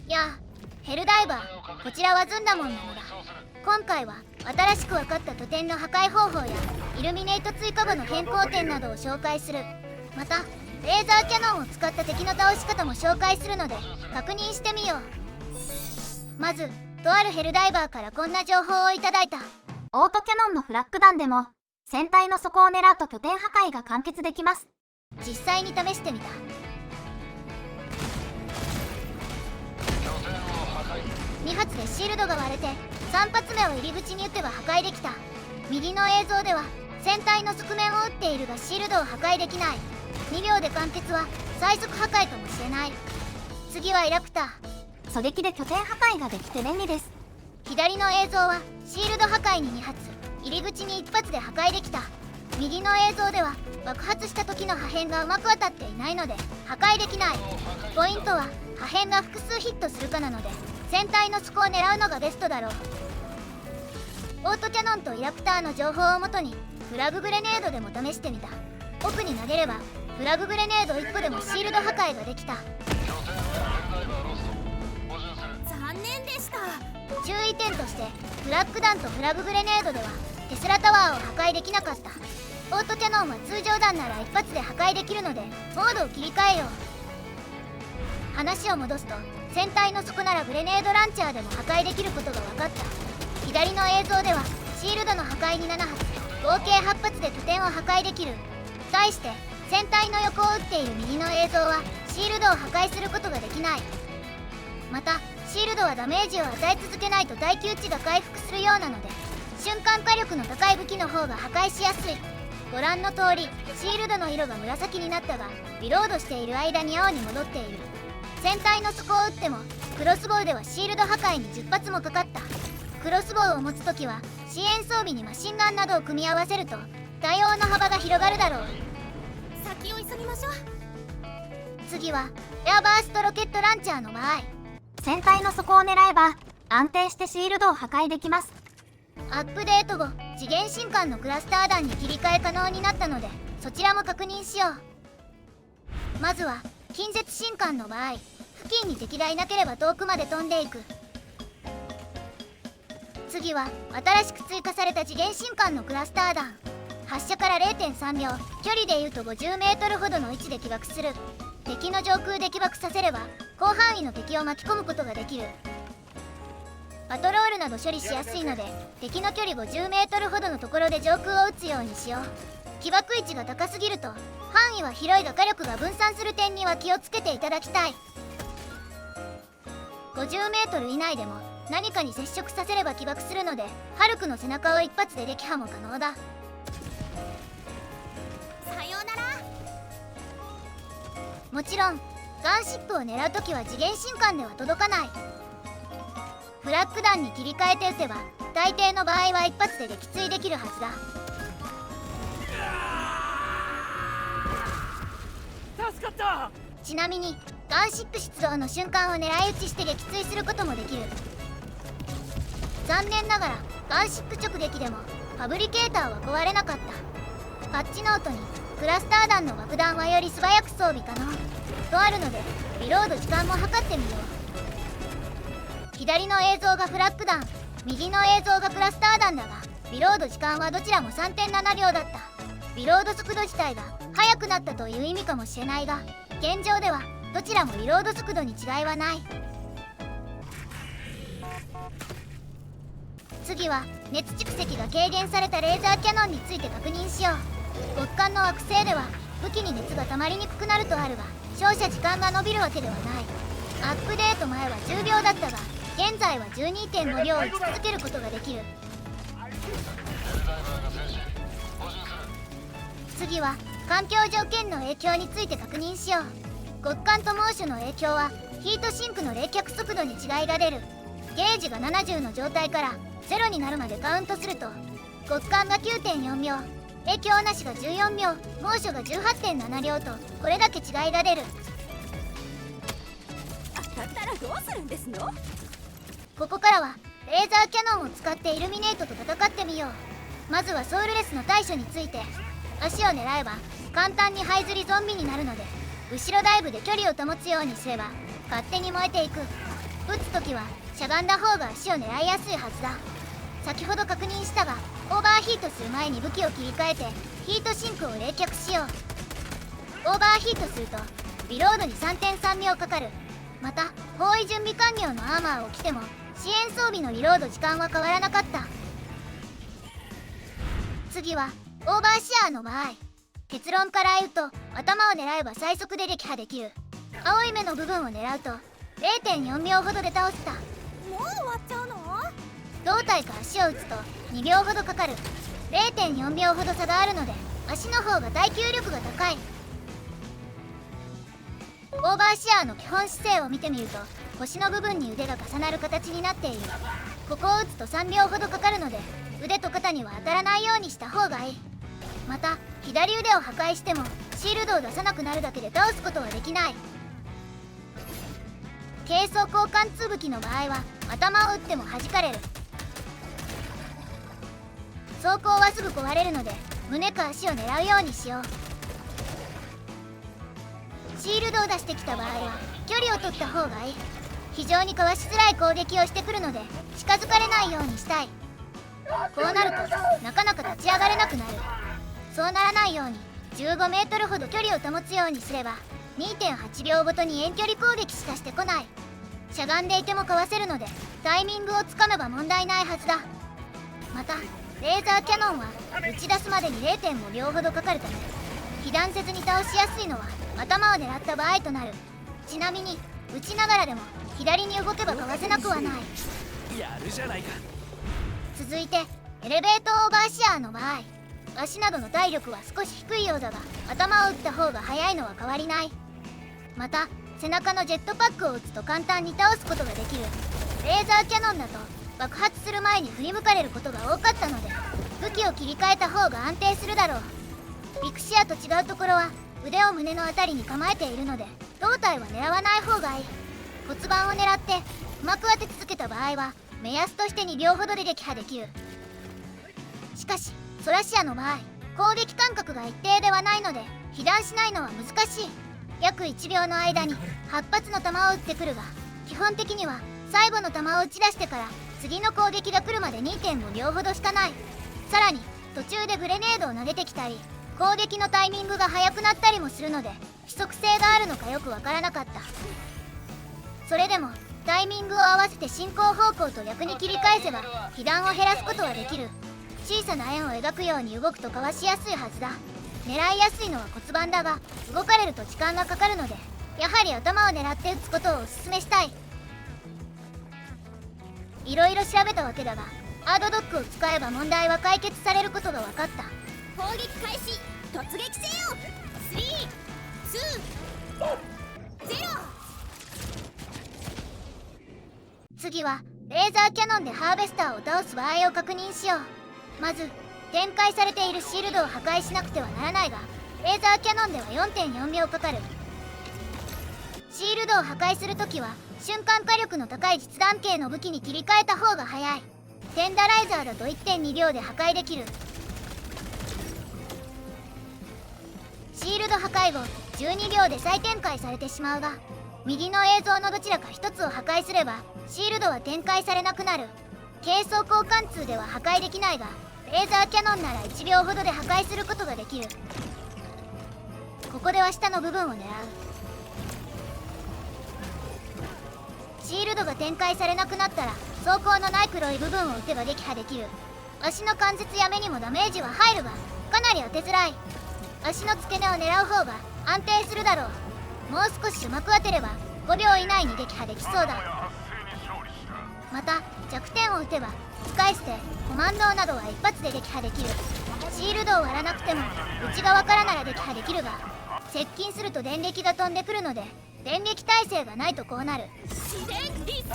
やあ、ヘルダイバー、こちらはズンダモンなのだ。今回は新しく分かった拠点の破壊方法やイルミネート追加後の変更点などを紹介する。またレーザーキャノンを使った敵の倒し方も紹介するので確認してみよう。まずとあるヘルダイバーからこんな情報をいただいた。オートキャノンのフラッグ弾でも船体の底を狙うと拠点破壊が完結できます。実際に試してみた。2発でシールドが割れて3発目を入り口に撃てば破壊できた。右の映像では船体の側面を撃っているがシールドを破壊できない。2秒で完結は最速破壊かもしれない。次はイラプター。狙撃で拠点破壊ができて便利です。左の映像はシールド破壊に2発、入り口に1発で破壊できた。右の映像では爆発した時の破片がうまく当たっていないので破壊できない。ポイントは破片が複数ヒットするかなので船体の底を狙うのがベストだろう。オートキャノンとイラプターの情報をもとにフラググレネードでも試してみた。奥に投げればフラググレネード1個でもシールド破壊ができた。残念でした。注意点としてフラッグ弾とフラググレネードではテスラタワーを破壊できなかった。オートキャノンは通常弾なら一発で破壊できるのでモードを切り替えよう。話を戻すと船体の底ならグレネードランチャーでも破壊できることが分かった。左の映像ではシールドの破壊に7発、合計8発で拠点を破壊できる。対して船体の横を撃っている右の映像はシールドを破壊することができない。またシールドはダメージを与え続けないと耐久値が回復するようなので瞬間火力の高い武器の方が破壊しやすい。ご覧の通りシールドの色が紫になったがリロードしている間に青に戻っている。船体の底を撃ってもクロスボウではシールド破壊に10発もかかった。クロスボウを持つときは支援装備にマシンガンなどを組み合わせると対応の幅が広がるだろう。先を急ぎましょう。次はエアバーストロケットランチャーの場合、船体の底を狙えば安定してシールドを破壊できます。アップデート後次元神官のクラスター弾に切り替え可能になったのでそちらも確認しよう。まずは近接神官の場合、付近に敵がいなければ遠くまで飛んでいく。次は新しく追加された次元神官のクラスター弾。発射から 0.3 秒、距離でいうと 50m ほどの位置で起爆する。敵の上空で起爆させれば広範囲の敵を巻き込むことができる。パトロールなど処理しやすいので敵の距離 50m ほどのところで上空を撃つようにしよう。起爆位置が高すぎると範囲は広いが火力が分散する点には気をつけていただきたい。 50m 以内でも何かに接触させれば起爆するのでハルクの背中を一発で撃破も可能だ。さようなら。もちろんガンシップを狙うときは次元神官では届かない。フラッグ弾に切り替えて撃てば大抵の場合は一発で撃墜できるはずだ。助かった。ちなみにガンシップ出動の瞬間を狙い撃ちして撃墜することもできる。残念ながらガンシップ直撃でもファブリケーターは壊れなかった。パッチノートにクラスター弾の爆弾はより素早く装備可能とあるのでリロード時間も測ってみよう。左の映像がフラッグ弾、右の映像がクラスター弾だがリロード時間はどちらも 3.7 秒だった。リロード速度自体が速くなったという意味かもしれないが現状ではどちらもリロード速度に違いはない。次は熱蓄積が軽減されたレーザーキャノンについて確認しよう。極寒の惑星では武器に熱が溜まりにくくなるとあるが照射時間が伸びるわけではない。アップデート前は10秒だったが現在は 12.5 秒を打ち続けることができる。次は環境条件の影響について確認しよう。極寒と猛暑の影響はヒートシンクの冷却速度に違いが出る。ゲージが70の状態から0になるまでカウントすると極寒が 9.4 秒、影響なしが14秒、猛暑が 18.7 秒とこれだけ違いが出る。当たったらどうするんですの？ここからはレーザーキャノンを使ってイルミネートと戦ってみよう。まずはソウルレスの対処について。足を狙えば簡単に這いずりゾンビになるので後ろダイブで距離を保つようにすれば勝手に燃えていく。撃つ時はしゃがんだ方が足を狙いやすいはずだ。先ほど確認したが、オーバーヒートする前に武器を切り替えてヒートシンクを冷却しよう。オーバーヒートするとリロードに 3.3 秒かかる。また包囲準備完了のアーマーを着ても支援装備のリロード時間は変わらなかった。次はオーバーシアーの場合、結論から言うと頭を狙えば最速で撃破できる。青い目の部分を狙うと 0.4 秒ほどで倒せた。もう終わっちゃうの？胴体か足を打つと2秒ほどかかる。 0.4 秒ほど差があるので足の方が耐久力が高い。オーバーシアーの基本姿勢を見てみると腰の部分に腕が重なる形になっている。ここを打つと3秒ほどかかるので腕と肩には当たらないようにした方がいい。また左腕を破壊してもシールドを出さなくなるだけで倒すことはできない。軽装交換通武器の場合は頭を打っても弾かれる。装甲はすぐ壊れるので胸か足を狙うようにしよう。シールドを出してきた場合は距離を取った方がいい。非常にかわしづらい攻撃をしてくるので近づかれないようにしたい。こうなるとなかなか立ち上がれなくなる。そうならないように15メートルほど距離を保つようにすれば 2.8 秒ごとに遠距離攻撃しかしてこない。しゃがんでいてもかわせるのでタイミングをつかめば問題ないはずだ。またレーザーキャノンは打ち出すまでに 0.5 秒ほどかかるため被弾せずに倒しやすいのは頭を狙った場合となる。ちなみに打ちながらでも左に動けばかわせなくはない。やるじゃないか。続いてエレベートオーバーシアーの場合、足などの体力は少し低いようだが頭を打った方が速いのは変わりない。また背中のジェットパックを打つと簡単に倒すことができる。レーザーキャノンだと爆発する前に振り向かれることが多かったので武器を切り替えた方が安定するだろう。ビクシアと違うところは腕を胸のあたりに構えているので胴体は狙わない方がいい。骨盤を狙ってうまく当て続けた場合は目安として2秒ほどで撃破できる。しかしソラシアの場合攻撃間隔が一定ではないので被弾しないのは難しい。約1秒の間に8発の弾を撃ってくるが基本的には最後の弾を打ち出してから次の攻撃が来るまで 2.5 秒ほどしかない。さらに途中でグレネードを投げてきたり攻撃のタイミングが速くなったりもするので規則性があるのかよくわからなかった。それでもタイミングを合わせて進行方向と逆に切り返せば被弾を減らすことはできる。小さな円を描くように動くとかわしやすいはずだ。狙いやすいのは骨盤だが動かれると時間がかかるのでやはり頭を狙って撃つことをお勧めしたい。いろいろ調べたわけだがハードドッグを使えば問題は解決されることが分かった。攻撃開始、突撃せよ。3、2、0。次はレーザーキャノンでハーベスターを倒す場合を確認しよう。まず展開されているシールドを破壊しなくてはならないがレーザーキャノンでは 4.4 秒かかる。シールドを破壊するときは瞬間火力の高い実弾系の武器に切り替えた方が早い。テンダライザーだと 1.2 秒で破壊できる。シールド破壊後12秒で再展開されてしまうが右の映像のどちらか一つを破壊すればシールドは展開されなくなる。軽装交換通では破壊できないがレーザーキャノンなら1秒ほどで破壊することができる。ここでは下の部分を狙う。シールドが展開されなくなったら装甲のない黒い部分を撃てば撃破できる。足の関節や目にもダメージは入るがかなり当てづらい。足の付け根を狙う方が安定するだろう。もう少しうまく当てれば5秒以内に撃破できそうだ。また弱点を撃てば使い捨てコマンドなどは一発で撃破できる。シールドを割らなくても内側からなら撃破できるが接近すると電撃が飛んでくるので電撃耐性がないとこうなる。自然リス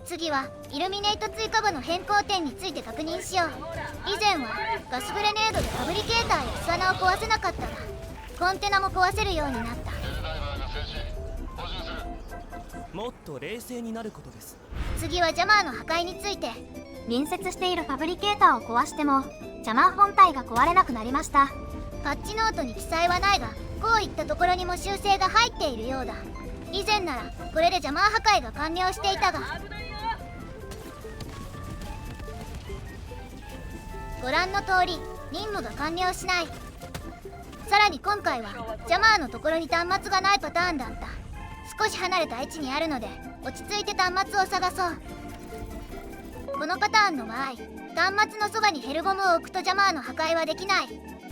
次はイルミネート追加後の変更点について確認しよう。以前はガスグレネードでファブリケーターや巣穴を壊せなかったがコンテナも壊せるようになった。もっと冷静になることです。次はジャマーの破壊について。隣接しているファブリケーターを壊してもジャマー本体が壊れなくなりました。パッチノートに記載はないがこういったところにも修正が入っているようだ。以前ならこれでジャマー破壊が完了していたが、ご覧の通り任務が完了しない。さらに今回はジャマーのところに端末がないパターンだった。少し離れた位置にあるので落ち着いて端末を探そう。このパターンの場合、端末のそばにヘルボムを置くとジャマーの破壊はできない。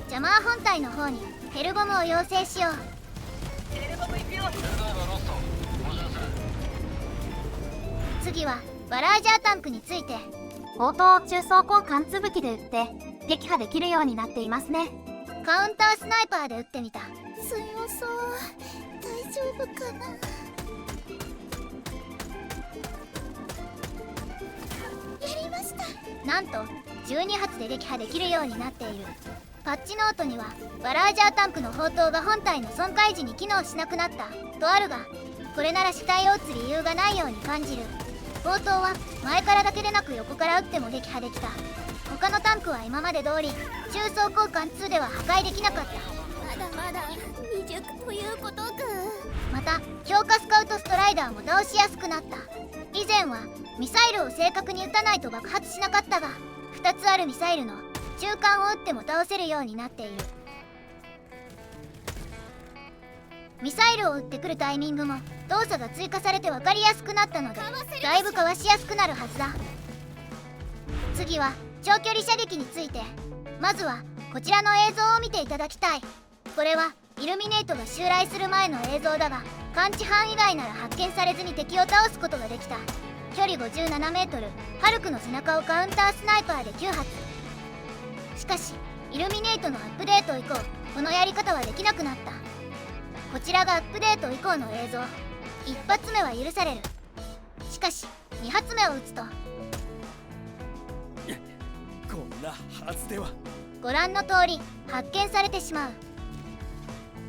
ジャマー本体の方にヘルボムを要請しよう。次はバラージャータンクについて。砲塔を中装甲貫通武器で撃って撃破できるようになっていますね。カウンタースナイパーで撃ってみた。強そう。大丈夫かな。やりました。なんと12発で撃破できるようになっている。パッチノートにはバラージャータンクの砲塔が本体の損壊時に機能しなくなったとあるが、これなら主体を撃つ理由がないように感じる。砲塔は前からだけでなく横から撃っても撃破できた。他のタンクは今まで通り中装甲貫通では破壊できなかった。まだまだ未熟ということか。また強化スカウトストライダーも倒しやすくなった。以前はミサイルを正確に撃たないと爆発しなかったが、2つあるミサイルの中間を撃っても倒せるようになっている。ミサイルを撃ってくるタイミングも動作が追加されて分かりやすくなったので、だいぶかわしやすくなるはずだ。次は長距離射撃について。まずはこちらの映像を見ていただきたい。これはイルミネートが襲来する前の映像だが、感知範囲外なら発見されずに敵を倒すことができた。距離 57m、ハルクの背中をカウンタースナイパーで9発。しかしイルミネートのアップデート以降、このやり方はできなくなった。こちらがアップデート以降の映像。1発目は許される。しかし2発目を撃つとこんなはずでは。ご覧の通り発見されてしまう。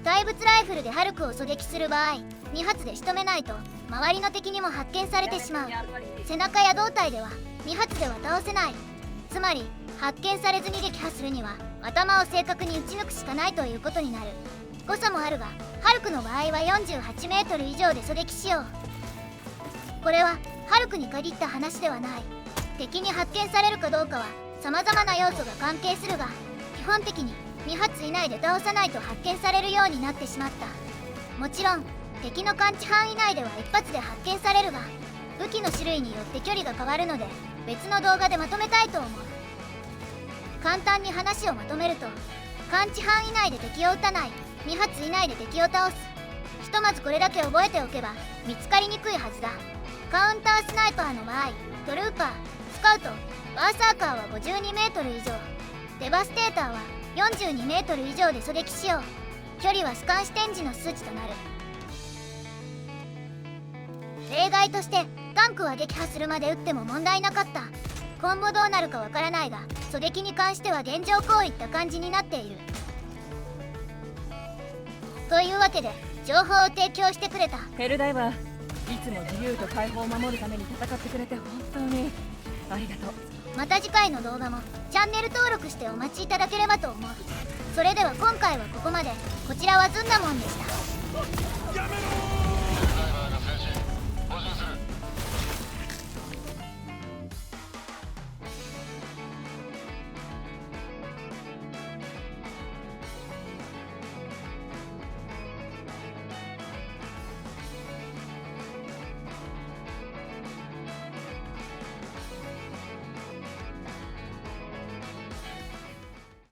対物ライフルでハルクを狙撃する場合、2発で仕留めないと周りの敵にも発見されてしまう。背中や胴体では2発では倒せない。つまり発見されずに撃破するには頭を正確に撃ち抜くしかないということになる。誤差もあるが、ハルクの場合は 48m 以上で狙撃しよう。これはハルクに限った話ではない。敵に発見されるかどうかは様々な要素が関係するが、基本的に2発以内で倒さないと発見されるようになってしまった。もちろん敵の感知範囲内では1発で発見されるが、武器の種類によって距離が変わるので別の動画でまとめたいと思う。簡単に話をまとめると、感知範囲内で敵を撃たない、2発以内で敵を倒す。ひとまずこれだけ覚えておけば見つかりにくいはずだ。カウンタースナイパーの場合、トルーパー、スカウト、バーサーカーは 52m 以上、デバステーターは 42m 以上で狙撃しよう。距離はスカン視点時の数値となる。例外としてタンクは撃破するまで撃っても問題なかった。今後どうなるかわからないが、狙撃に関しては現状こういった感じになっている。というわけで情報を提供してくれたヘルダイバー、いつも自由と解放を守るために戦ってくれて本当にありがとう。また次回の動画もチャンネル登録してお待ちいただければと思う。それでは今回はここまで。こちらはずんだもんでした。